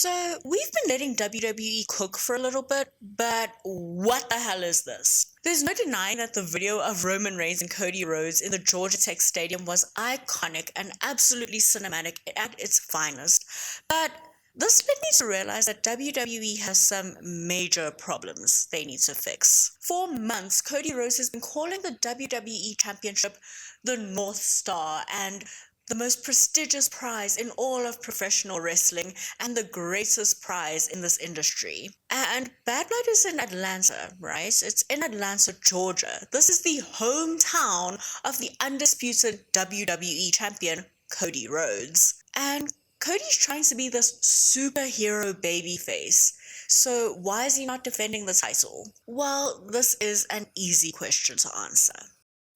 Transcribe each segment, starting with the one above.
So, we've been letting WWE cook for a little bit, but what the hell is this? There's no denying that the video of Roman Reigns and Cody Rhodes in the Georgia Tech Stadium was iconic and absolutely cinematic at its finest. But this led me to realize that WWE has some major problems they need to fix. For months, Cody Rhodes has been calling the WWE Championship the North Star and the most prestigious prize in all of professional wrestling and the greatest prize in this industry. And Bad Blood is in Atlanta, right? It's in Atlanta, Georgia. This is the hometown of the undisputed WWE champion, Cody Rhodes. And Cody's trying to be this superhero babyface. So why is he not defending the title? Well, this is an easy question to answer.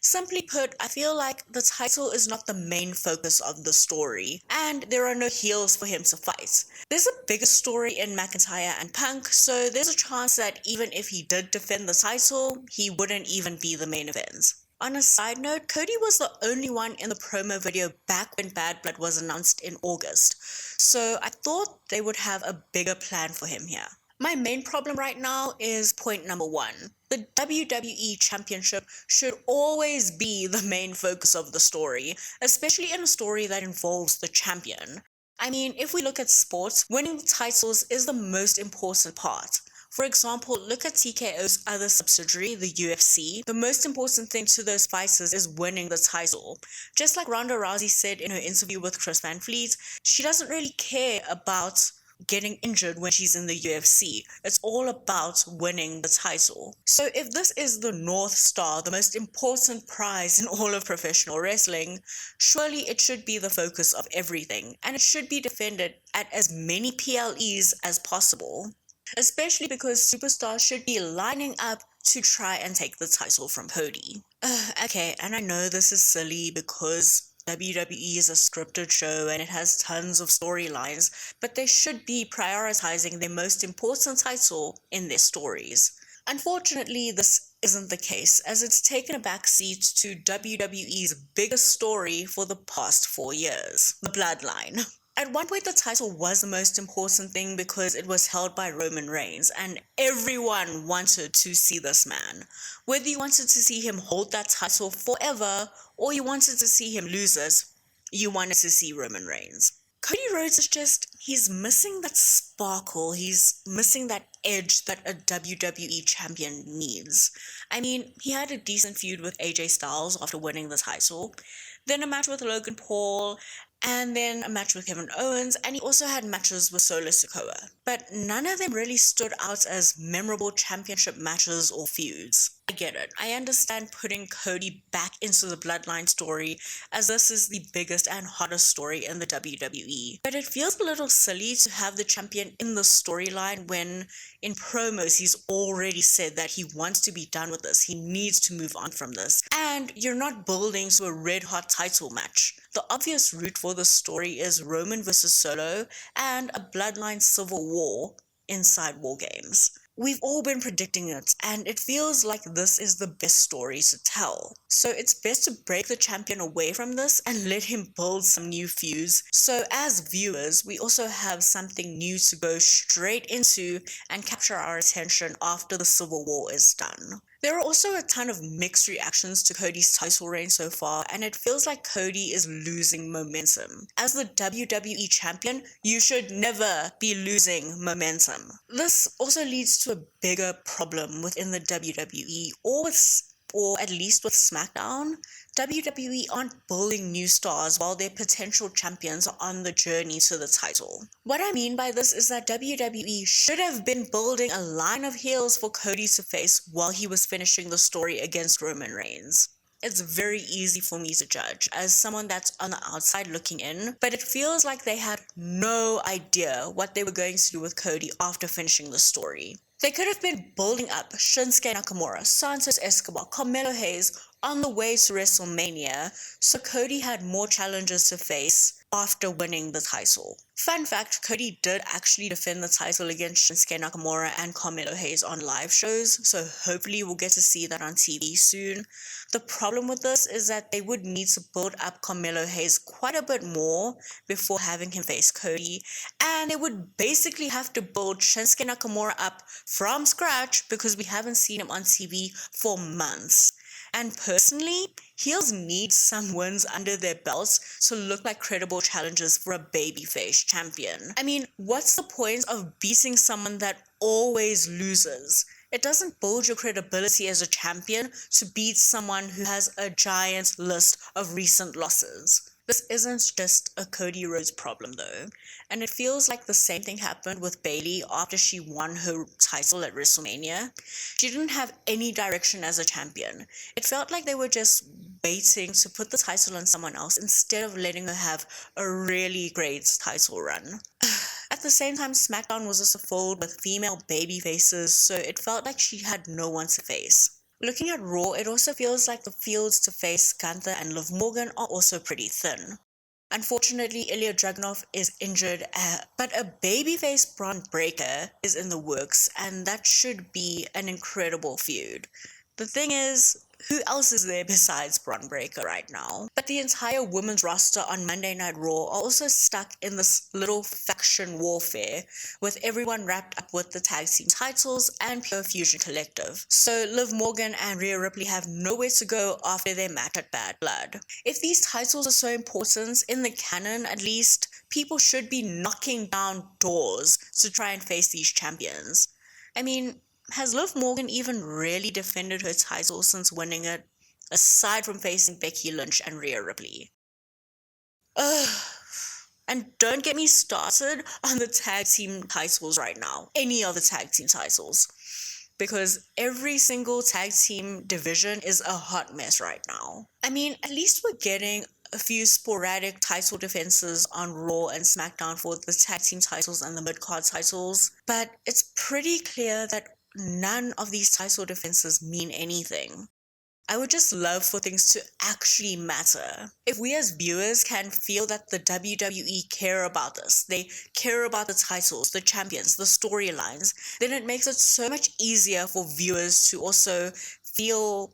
Simply put, I feel like the title is not the main focus of the story, and there are no heels for him to fight. There's a bigger story in McIntyre and Punk, so there's a chance that even if he did defend the title, he wouldn't even be the main event. On a side note, Cody was the only one in the promo video back when Bad Blood was announced in August, so I thought they would have a bigger plan for him here. My main problem right now is point number one. The WWE Championship should always be the main focus of the story, especially in a story that involves the champion. I mean, if we look at sports, winning the titles is the most important part. For example, look at TKO's other subsidiary, the UFC. The most important thing to those fighters is winning the title. Just like Ronda Rousey said in her interview with Chris Van Vliet, she doesn't really care about getting injured when she's in the UFC. It's all about winning the title. So if this is the North Star, the most important prize in all of professional wrestling, surely it should be the focus of everything, and it should be defended at as many PLEs as possible. Especially because superstars should be lining up to try and take the title from Cody. Okay, and I know this is silly because WWE is a scripted show and it has tons of storylines, but they should be prioritizing their most important title in their stories. Unfortunately, this isn't the case, as it's taken a backseat to WWE's biggest story for the past 4 years, the Bloodline. At one point, the title was the most important thing because it was held by Roman Reigns, and everyone wanted to see this man. Whether you wanted to see him hold that title forever, or you wanted to see him lose it, you wanted to see Roman Reigns. Cody Rhodes is he's missing that sparkle, he's missing that edge that a WWE champion needs. I mean, he had a decent feud with AJ Styles after winning the title, then a match with Logan Paul, and then a match with Kevin Owens, and he also had matches with Solo Sikoa. But none of them really stood out as memorable championship matches or feuds. I get it. I understand putting Cody back into the Bloodline story, as this is the biggest and hottest story in the WWE. But it feels a little silly to have the champion in the storyline when in promos he's already said that he wants to be done with this, he needs to move on from this, and you're not building to a red hot title match. The obvious route for the story is Roman versus Solo and a Bloodline civil war inside War Games. We've all been predicting it, and it feels like this is the best story to tell. So it's best to break the champion away from this and let him build some new feuds. So as viewers, we also have something new to go straight into and capture our attention after the Civil War is done. There are also a ton of mixed reactions to Cody's title reign so far, and it feels like Cody is losing momentum. As the WWE champion, you should never be losing momentum. This also leads to a bigger problem within the WWE, or at least with SmackDown. WWE aren't building new stars while their potential champions are on the journey to the title. What I mean by this is that WWE should have been building a line of heels for Cody to face while he was finishing the story against Roman Reigns. It's very easy for me to judge as someone that's on the outside looking in, but it feels like they had no idea what they were going to do with Cody after finishing the story. They could have been building up Shinsuke Nakamura, Santos Escobar, Carmelo Hayes on the way to WrestleMania, so Cody had more challenges to face after winning the title. Fun fact, Cody did actually defend the title against Shinsuke Nakamura and Carmelo Hayes on live shows, so hopefully we'll get to see that on TV soon. The problem with this is that they would need to build up Carmelo Hayes quite a bit more before having him face Cody, and they would basically have to build Shinsuke Nakamura up from scratch because we haven't seen him on TV for months. And personally, heels need some wins under their belts to look like credible challengers for a babyface champion. I mean, what's the point of beating someone that always loses? It doesn't build your credibility as a champion to beat someone who has a giant list of recent losses. This isn't just a Cody Rhodes problem though, and it feels like the same thing happened with Bayley after she won her title at WrestleMania. She didn't have any direction as a champion. It felt like they were just waiting to put the title on someone else instead of letting her have a really great title run. At the same time, SmackDown was also filled with female baby faces, so it felt like she had no one to face. Looking at Raw, it also feels like the fields to face Gunther and Liv Morgan are also pretty thin. Unfortunately, Ilya Dragunov is injured, but a babyface Braun Breaker is in the works, and that should be an incredible feud. The thing is, who else is there besides Braun Breaker right now? But the entire women's roster on Monday Night Raw are also stuck in this little faction warfare, with everyone wrapped up with the tag team titles and Pure Fusion Collective. So Liv Morgan and Rhea Ripley have nowhere to go after their match at Bad Blood. If these titles are so important, in the canon at least, people should be knocking down doors to try and face these champions. I mean, has Liv Morgan even really defended her title since winning it, aside from facing Becky Lynch and Rhea Ripley? Ugh. And don't get me started on the tag team titles right now. Any other tag team titles. Because every single tag team division is a hot mess right now. I mean, at least we're getting a few sporadic title defenses on Raw and SmackDown for the tag team titles and the mid-card titles, but it's pretty clear that none of these title defenses mean anything. I would just love for things to actually matter. If we as viewers can feel that the WWE care about this, they care about the titles, the champions, the storylines, then it makes it so much easier for viewers to also feel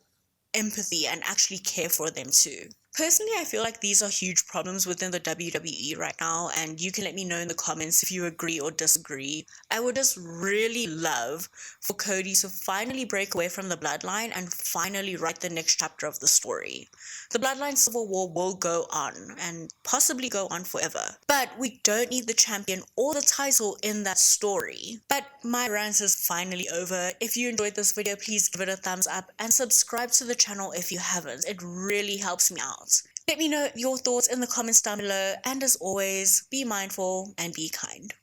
empathy and actually care for them too. Personally, I feel like these are huge problems within the WWE right now, and you can let me know in the comments if you agree or disagree. I would just really love for Cody to finally break away from the bloodline and finally write the next chapter of the story. The bloodline civil war will go on, and possibly go on forever. But we don't need the champion or the title in that story. But my rant is finally over. If you enjoyed this video, please give it a thumbs up and subscribe to the channel if you haven't. It really helps me out. Let me know your thoughts in the comments down below, and as always, be mindful and be kind.